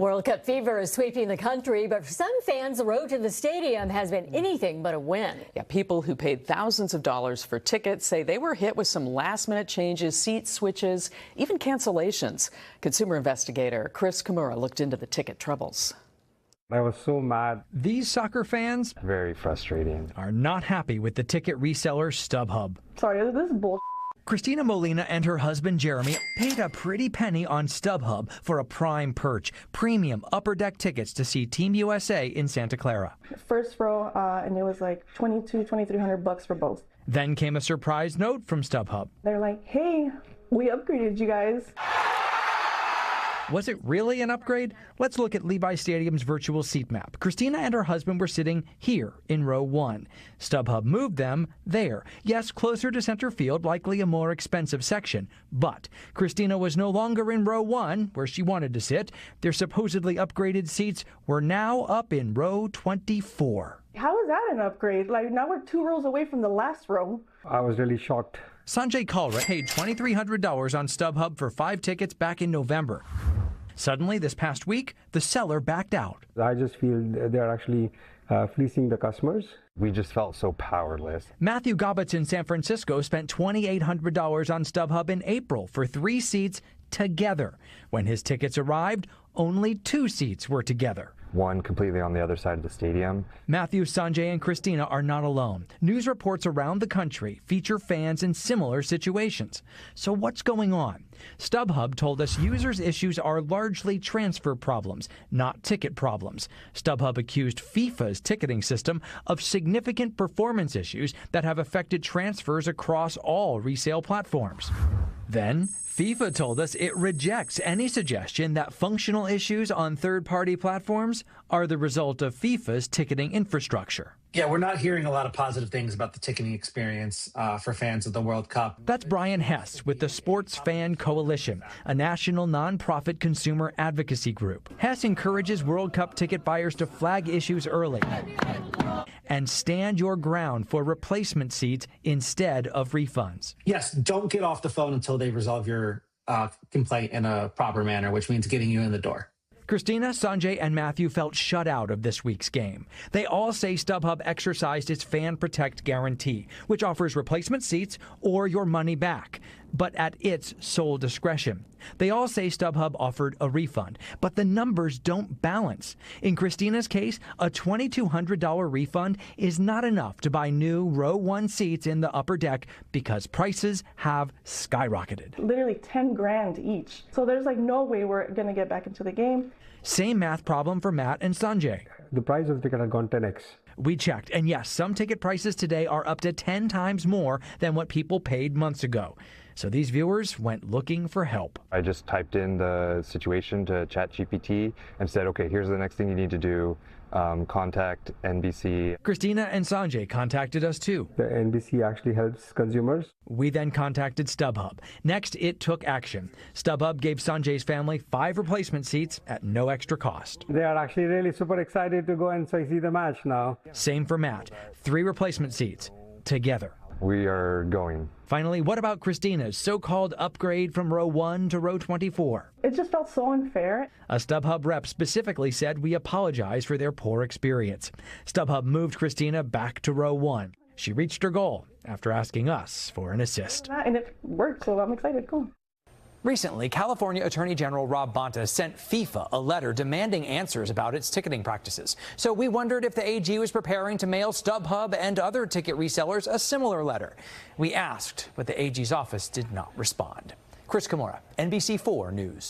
World Cup fever is sweeping the country, but for some fans, the road to the stadium has been anything but a win. Yeah, people who paid thousands of dollars for tickets say they were hit with some last-minute changes, seat switches, even cancellations. Consumer investigator Chmura looked into the ticket troubles. I was so mad. These soccer fans Very frustrating. are not happy with the ticket reseller StubHub. Sorry, this is bull. Christina Molina and her husband Jeremy paid a pretty penny on StubHub for a prime perch, premium upper deck tickets to see Team USA in Santa Clara. First row, and it was like $2,300 for both. Then came a surprise note from StubHub. They're like, hey, we upgraded you guys. Was it really an upgrade? Let's look at Levi Stadium's virtual seat map. Christina and her husband were sitting here in row 1. StubHub moved them there. Yes, closer to center field, likely a more expensive section. But Christina was no longer in row 1, where she wanted to sit. Their supposedly upgraded seats were now up in row 24. How is that an upgrade? Like, now we're 2 rows away from the last row. I was really shocked. Sanjay Kalra paid $2,300 on StubHub for 5 tickets back in November. Suddenly, this past week, the seller backed out. I just feel they're actually fleecing the customers. We just felt so powerless. Matthew Gobbets in San Francisco spent $2,800 on StubHub in April for 3 seats together. When his tickets arrived, only 2 seats were together. One completely on the other side of the stadium. Matthew, Sanjay, and Christina are not alone. News reports around the country feature fans in similar situations. So what's going on? StubHub told us users' issues are largely transfer problems, not ticket problems. StubHub accused FIFA's ticketing system of significant performance issues that have affected transfers across all resale platforms. Then, FIFA told us it rejects any suggestion that functional issues on third-party platforms are the result of FIFA's ticketing infrastructure. Yeah, we're not hearing a lot of positive things about the ticketing experience for fans of the World Cup. That's Brian Hess with the Sports Fan Coalition, a national nonprofit consumer advocacy group. Hess encourages World Cup ticket buyers to flag issues early and stand your ground for replacement seats instead of refunds. Yes, don't get off the phone until they resolve your complaint in a proper manner, which means getting you in the door. Christina, Sanjay, and Matthew felt shut out of this week's game. They all say StubHub exercised its Fan Protect guarantee, which offers replacement seats or your money back, but at its sole discretion. They all say StubHub offered a refund, but the numbers don't balance. In Christina's case, a $2,200 refund is not enough to buy new row 1 seats in the upper deck because prices have skyrocketed. Literally 10 grand each. So there's like no way we're going to get back into the game. Same math problem for Matt and Sanjay. The price of the ticket had gone 10x. We checked, and yes, some ticket prices today are up to 10 times more than what people paid months ago. So these viewers went looking for help. I just typed in the situation to ChatGPT and said, okay, here's the next thing you need to do. Contact NBC. Christina and Sanjay contacted us too. The NBC actually helps consumers. We then contacted StubHub. Next, it took action. StubHub gave Sanjay's family 5 replacement seats at no extra cost. They are actually really super excited to go and see the match now. Same for Matt. 3 replacement seats together. We are going. Finally, what about Christina's so-called upgrade from row 1 to row 24? It just felt so unfair. A StubHub rep specifically said we apologize for their poor experience. StubHub moved Christina back to row 1. She reached her goal after asking us for an assist. And it worked, so I'm excited. Cool. Recently, California Attorney General Rob Bonta sent FIFA a letter demanding answers about its ticketing practices. So we wondered if the AG was preparing to mail StubHub and other ticket resellers a similar letter. We asked, but the AG's office did not respond. Chmura, NBC4 News.